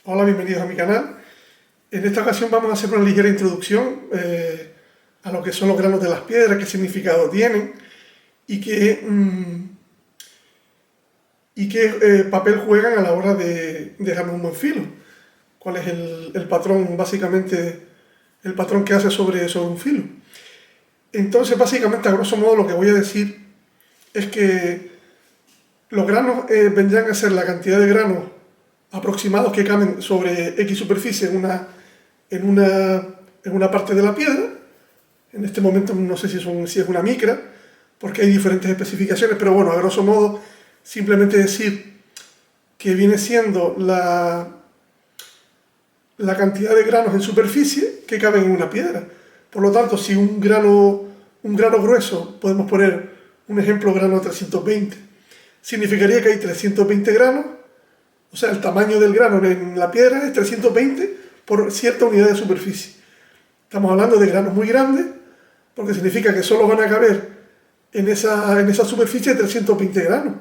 Hola, bienvenidos a mi canal. En esta ocasión vamos a hacer una ligera introducción a lo que son los granos de las piedras, qué significado tienen y qué papel juegan a la hora de dejar un buen filo. Cuál es el patrón, básicamente, el patrón que hace sobre un filo. Entonces, básicamente, a grosso modo, lo que voy a decir es que los granos vendrían a ser la cantidad de granos aproximados que caben sobre X superficie en una parte de la piedra. En este momento no sé si es una micra, porque hay diferentes especificaciones, pero bueno, a grosso modo, simplemente decir que viene siendo la cantidad de granos en superficie que caben en una piedra. Por lo tanto, si un grano grueso, podemos poner un ejemplo, grano 320, significaría que hay 320 granos. O sea, el tamaño del grano en la piedra es 320 por cierta unidad de superficie. Estamos hablando de granos muy grandes, porque significa que solo van a caber en esa superficie 320 granos.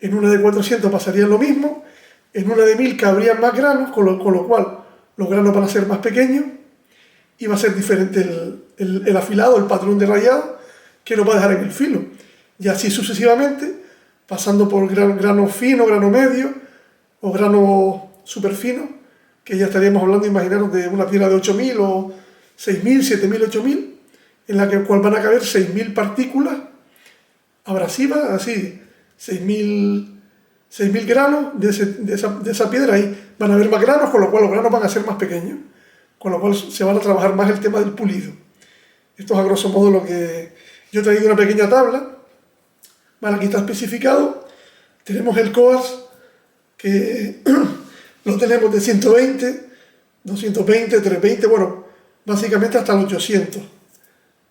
En una de 400 pasaría lo mismo, en una de 1000 cabrían más granos, con lo cual los granos van a ser más pequeños y va a ser diferente el afilado, el patrón de rayado que nos va a dejar en el filo. Y así sucesivamente, pasando por grano fino, grano medio, o grano súper fino, que ya estaríamos hablando, imaginaros, de una piedra de 8000 o 6000, 7000, 8000, en la cual van a caber 6000 partículas abrasivas, así, 6000 granos de esa piedra. Ahí van a haber más granos, con lo cual los granos van a ser más pequeños, con lo cual se van a trabajar más el tema del pulido. Esto es a grosso modo lo que yo he traído, una pequeña tabla. Vale, aquí está especificado. Tenemos el coarz, que lo tenemos de 120, 220, 320, bueno, básicamente hasta los 800.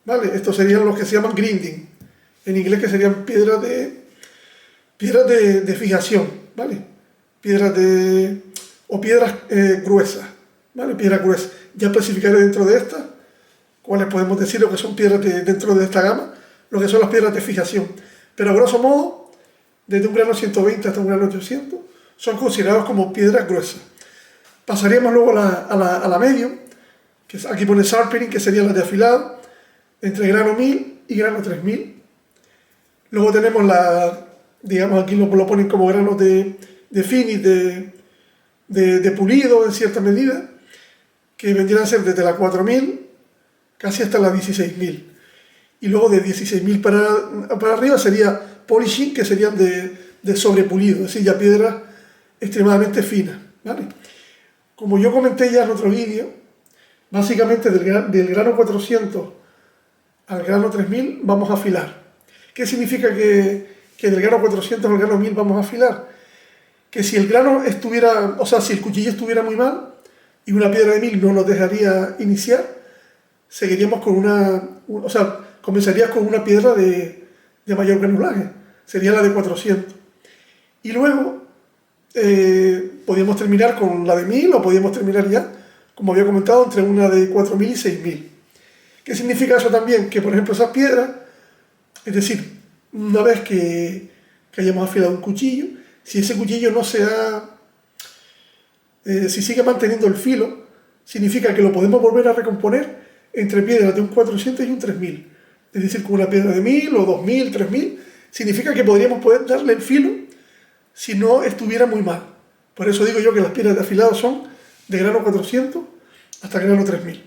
¿Vale? Estos serían los que se llaman grinding, en inglés, que serían piedras de fijación, ¿vale? Piedras gruesas, ¿vale? Piedras gruesas. Ya especificaré dentro de estas cuáles podemos decir lo que son piedras dentro de esta gama, lo que son las piedras de fijación. Pero a grosso modo, desde un grano 120 hasta un grano 800, son considerados como piedras gruesas. Pasaríamos luego a la medium, que aquí pone sharpening, que sería la de afilado, entre grano 1000 y grano 3000. Luego tenemos digamos, aquí lo ponen como granos de finish, de pulido en cierta medida, que vendrían a ser desde la 4000 casi hasta la 16000. Y luego de 16000 para arriba sería polishing, que serían de sobrepulido, es decir, ya piedras extremadamente finas, ¿vale? Como yo comenté ya en otro vídeo, básicamente del grano 400 al grano 3000 vamos a afilar. ¿Qué significa que del grano 400 al grano 1000 vamos a afilar? Que si el grano estuviera, o sea, si el cuchillo estuviera muy mal y una piedra de 1000 no nos dejaría iniciar, seguiríamos comenzarías con una piedra de mayor granulaje, sería la de 400. Y luego podíamos terminar con la de 1000, o podíamos terminar ya, como había comentado, entre una de 4000 y 6000. ¿Qué significa eso también? Que, por ejemplo, esas piedras, es decir, una vez que hayamos afilado un cuchillo, si ese cuchillo no si sigue manteniendo el filo, significa que lo podemos volver a recomponer entre piedras de un 400 y un 3000. Es decir, con una piedra de 1000 o 2000, 3000, significa que podríamos poder darle el filo si no estuviera muy mal. Por eso digo yo que las piedras de afilado son de grano 400 hasta grano 3000.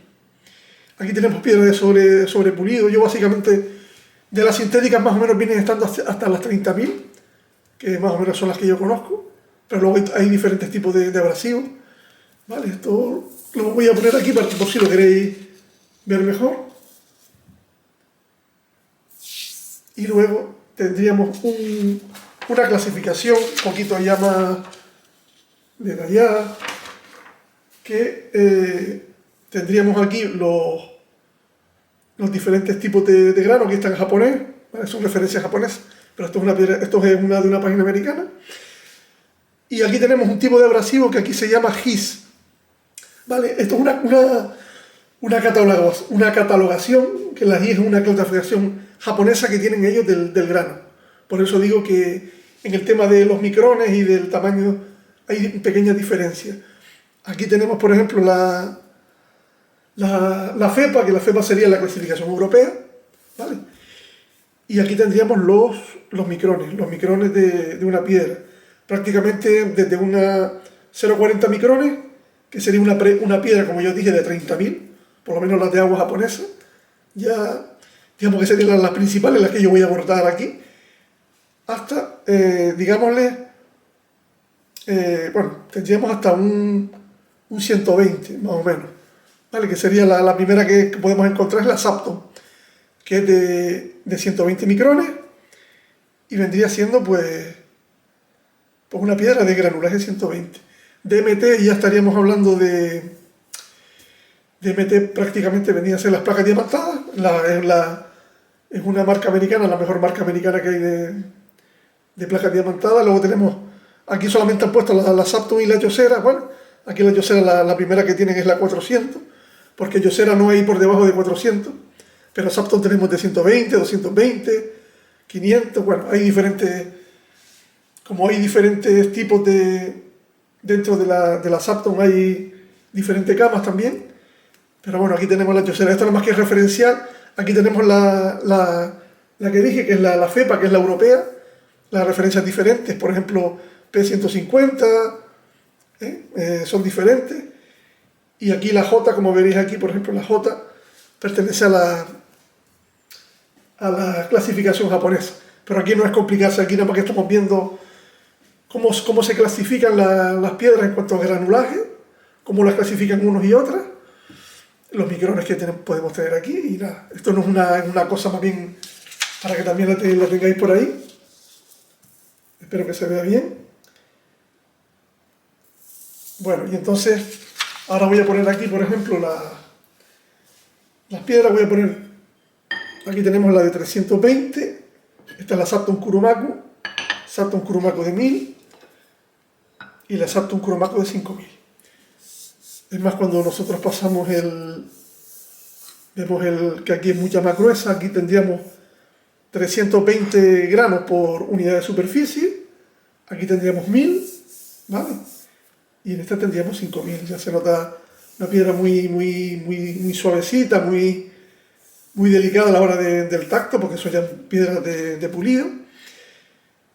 Aquí tenemos piedras de sobrepulido. Yo básicamente, de las sintéticas, más o menos vienen estando hasta las 30.000, que más o menos son las que yo conozco, pero luego hay diferentes tipos de abrasivos. Vale, esto lo voy a poner aquí por si lo queréis ver mejor. Y luego tendríamos una clasificación un poquito ya más detallada, que tendríamos aquí los diferentes tipos de grano. Aquí está en japonés, ¿vale? Son referencias japonesas, pero esto es una de una página americana. Y aquí tenemos un tipo de abrasivo que aquí se llama GIS, ¿vale? Esto es una catalogación, que la GIS es una clasificación japonesa que tienen ellos del grano. Por eso digo que en el tema de los micrones y del tamaño hay pequeñas diferencias. Aquí tenemos, por ejemplo, la FEPA, que la FEPA sería la clasificación europea, ¿vale? Y aquí tendríamos los micrones de una piedra. Prácticamente desde una 0,40 micrones, que sería una piedra, como yo dije, de 30.000, por lo menos las de agua japonesa, ya digamos que serían las principales, las que yo voy a abordar aquí, hasta, digámosle, bueno, tendríamos hasta un 120, más o menos, ¿vale? Que sería la primera que podemos encontrar, es la Sapton, que es de 120 micrones y vendría siendo pues una piedra de granulaje 120. DMT ya estaríamos hablando de DMT, prácticamente vendrían a ser las placas diamantadas. Es una marca americana, la mejor marca americana que hay de placas diamantadas. Luego tenemos, aquí solamente han puesto la Sapton y la Yosera. Bueno, aquí la Yosera, la primera que tienen es la 400, porque Yosera no hay por debajo de 400. Pero Sapton tenemos de 120, 220, 500, bueno, hay diferentes, como hay diferentes tipos dentro de la Sapton hay diferentes camas también, pero bueno, aquí tenemos la Yosera, esto no es más que referencial, aquí tenemos la que dije, que es la FEPA, que es la europea, las referencias diferentes, por ejemplo, P150, son diferentes, y aquí la J, como veréis aquí, por ejemplo, la J pertenece a la clasificación japonesa. Pero aquí no es complicarse, aquí nada más que estamos viendo cómo se clasifican las piedras en cuanto a granulaje, cómo las clasifican unos y otras, los micrones que podemos tener aquí, y nada, esto no es una cosa más bien para que también la tengáis por ahí. Espero que se vea bien. Bueno, y entonces, ahora voy a poner aquí, por ejemplo, las piedras, voy a poner. Aquí tenemos la de 320, esta es la Sapton Kurumaku de 1000 y la Sapton Kurumaku de 5000. Es más, cuando nosotros pasamos vemos que aquí es mucha más gruesa, aquí tendríamos 320 gramos por unidad de superficie, aquí tendríamos 1000, ¿vale? Y en esta tendríamos 5000, ya se nota una piedra muy suavecita, muy delicada a la hora del tacto, porque son ya piedras de pulido.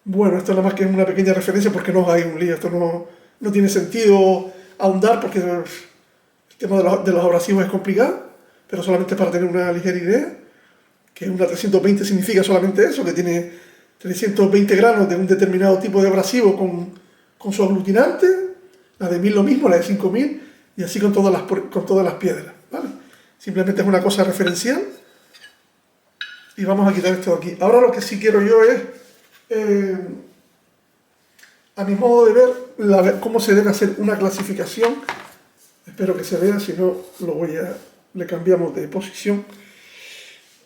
Bueno, esto nada más que es una pequeña referencia porque no hay un lío, esto no tiene sentido ahondar porque el tema de los abrasivos es complicado, pero solamente para tener una ligera idea, que una 320 significa solamente eso, que tiene 320 gramos de un determinado tipo de abrasivo con su aglutinante, la de 1000 lo mismo, la de 5000, y así con todas las piedras, ¿vale? Simplemente es una cosa referencial. Y vamos a quitar esto de aquí. Ahora lo que sí quiero yo es, a mi modo de ver, cómo se debe hacer una clasificación. Espero que se vea, si no le cambiamos de posición.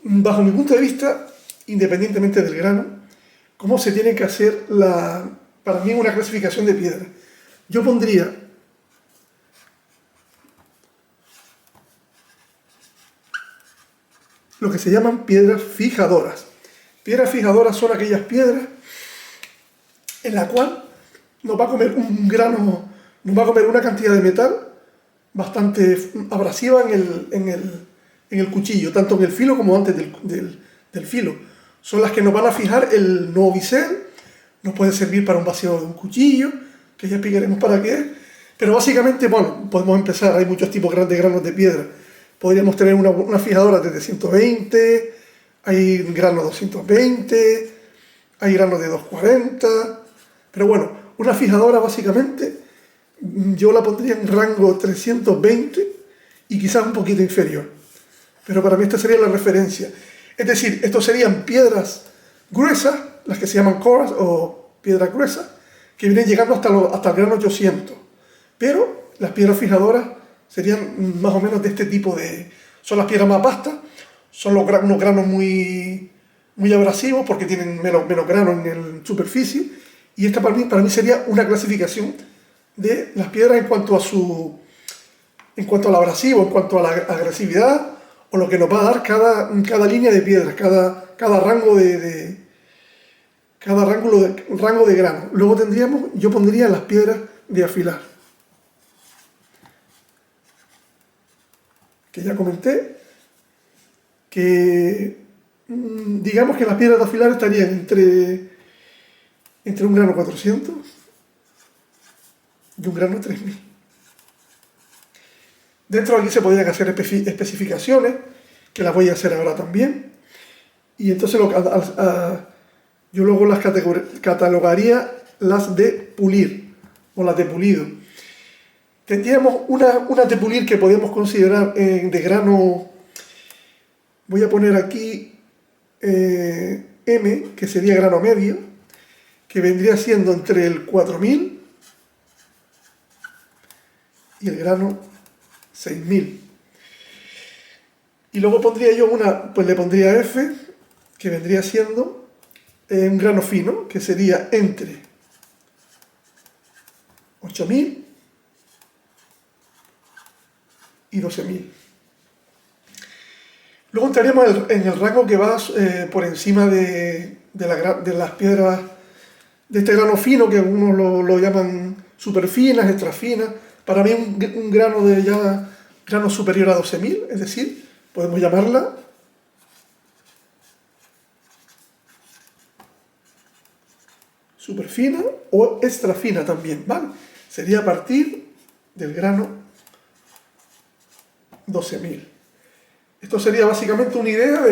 Bajo mi punto de vista, independientemente del grano, cómo se tiene que hacer para mí una clasificación de piedra. Yo pondría lo que se llaman piedras fijadoras. Piedras fijadoras son aquellas piedras en la cual nos va a comer un grano, nos va a comer una cantidad de metal bastante abrasiva en el cuchillo, tanto en el filo como antes del filo. Son las que nos van a fijar el nuevo bisel, nos puede servir para un vacío de un cuchillo, que ya explicaremos para qué, pero básicamente, bueno, podemos empezar, hay muchos tipos grandes granos de piedra. Podríamos tener una fijadora desde 120, hay granos 220, hay granos de 240, pero bueno, una fijadora básicamente yo la pondría en rango 320 y quizás un poquito inferior, pero para mí esta sería la referencia. Es decir, estos serían piedras gruesas, las que se llaman coras o piedras gruesas, que vienen llegando hasta el grano 800, pero las piedras fijadoras serían más o menos de este tipo son las piedras más vastas, son unos granos muy abrasivos porque tienen menos granos en la superficie, y esta para mí sería una clasificación de las piedras en cuanto al abrasivo, en cuanto a la agresividad, o lo que nos va a dar cada línea de piedras, cada rango de grano. Luego yo pondría las piedras de afilar. que ya comenté, que digamos que las piedras de afilar estarían entre un grano 400 y un grano 3000. Dentro de aquí se podrían hacer especificaciones, que las voy a hacer ahora también. Y entonces yo luego las catalogaría las de pulir o las de pulido. Tendríamos una de pulir que podemos considerar de grano, voy a poner aquí M, que sería grano medio, que vendría siendo entre el 4000 y el grano 6000. Y luego pondría yo pues le pondría F, que vendría siendo un grano fino, que sería entre 8000 y 12000. Luego entraríamos en el rango que va por encima de las piedras de este grano fino, que algunos lo llaman super finas, extra finas. Para mí un grano superior a 12000, es decir, podemos llamarla super fina o extra fina también, ¿vale? Sería a partir del grano 12000. Esto sería básicamente una idea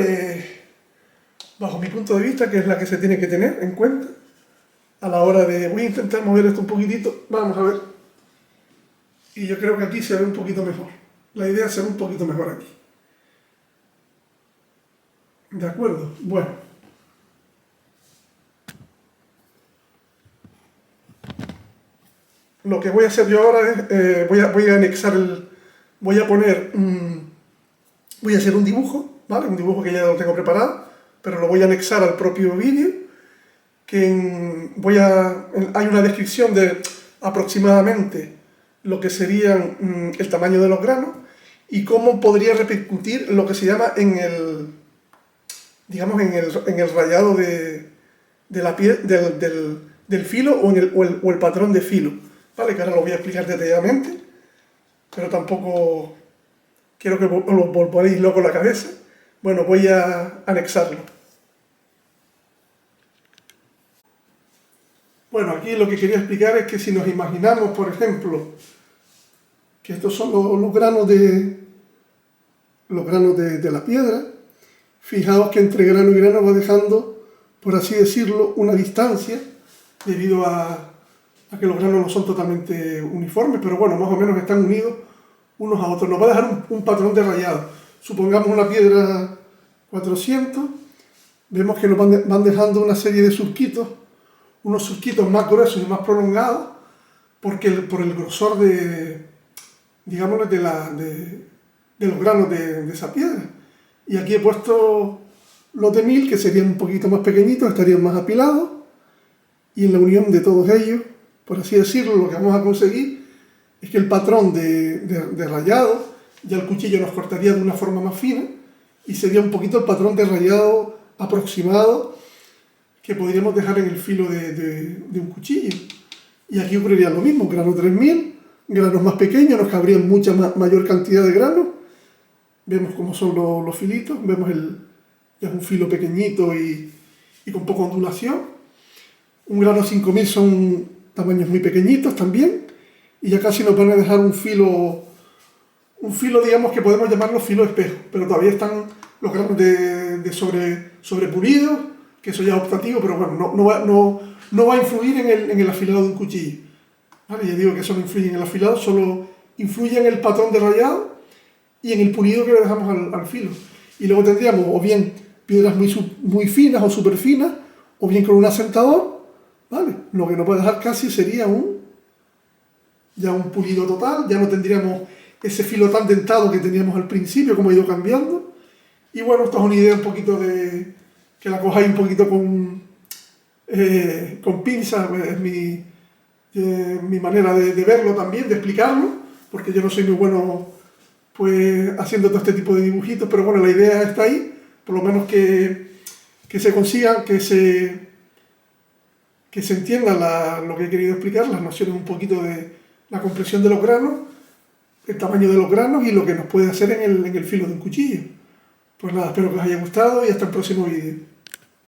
bajo mi punto de vista, que es la que se tiene que tener en cuenta a la hora de... Voy a intentar mover esto un poquitito, vamos a ver. Y yo creo que aquí se ve un poquito mejor. La idea es ser un poquito mejor aquí. ¿De acuerdo? Bueno. Lo que voy a hacer yo ahora es, voy a anexar voy a poner, voy a hacer un dibujo, ¿vale? Un dibujo que ya lo tengo preparado, pero lo voy a anexar al propio vídeo, hay una descripción de aproximadamente lo que serían el tamaño de los granos y cómo podría repercutir lo que se llama en el rayado del filo o el patrón de filo, ¿vale? Que ahora lo voy a explicar detalladamente, pero tampoco quiero que os volváis loco la cabeza. Bueno, voy a anexarlo. Bueno, aquí lo que quería explicar es que si nos imaginamos, por ejemplo, que estos son los granos de la piedra, fijaos que entre grano y grano va dejando, por así decirlo, una distancia, debido a que los granos no son totalmente uniformes, pero bueno, más o menos están unidos unos a otros. Nos va a dejar un patrón de rayado. Supongamos una piedra 400, vemos que nos van dejando una serie de surquitos, unos surquitos más gruesos y más prolongados, por el grosor de los granos de esa piedra. Y aquí he puesto los de 1000, que serían un poquito más pequeñitos, estarían más apilados, y en la unión de todos ellos, por así decirlo, lo que vamos a conseguir es que el patrón de rayado, ya el cuchillo nos cortaría de una forma más fina, y sería un poquito el patrón de rayado aproximado que podríamos dejar en el filo de un cuchillo. Y aquí ocurriría lo mismo, grano 3000, granos más pequeños, nos cabrían mucha mayor cantidad de granos. Vemos cómo son los filitos, vemos ya es un filo pequeñito y con poca ondulación. Un grano 5000 son tamaños muy pequeñitos también, y ya casi nos van a dejar un filo digamos que podemos llamarlo filo espejo, pero todavía están los granos de sobrepulidos, que eso ya es optativo, pero bueno, no va a influir en el afilado de un cuchillo. ¿Vale? Ya digo que eso no influye en el afilado, solo influye en el patrón de rayado y en el pulido que le dejamos al filo. Y luego tendríamos o bien piedras muy finas o súper finas, o bien con un asentador, ¿vale? Lo que nos puede dejar casi sería ya un pulido total, ya no tendríamos ese filo tan dentado que teníamos al principio, como ha ido cambiando. Y bueno, esto es una idea un poquito que la cojáis un poquito con pinzas, es mi manera de verlo también, de explicarlo, porque yo no soy muy bueno pues haciendo todo este tipo de dibujitos, pero bueno, la idea está ahí, por lo menos que se consiga, que se entienda lo que he querido explicar, las nociones un poquito de la compresión de los granos, tamaño de los granos y lo que nos puede hacer en el filo de un cuchillo. Pues nada, espero que os haya gustado y hasta el próximo vídeo.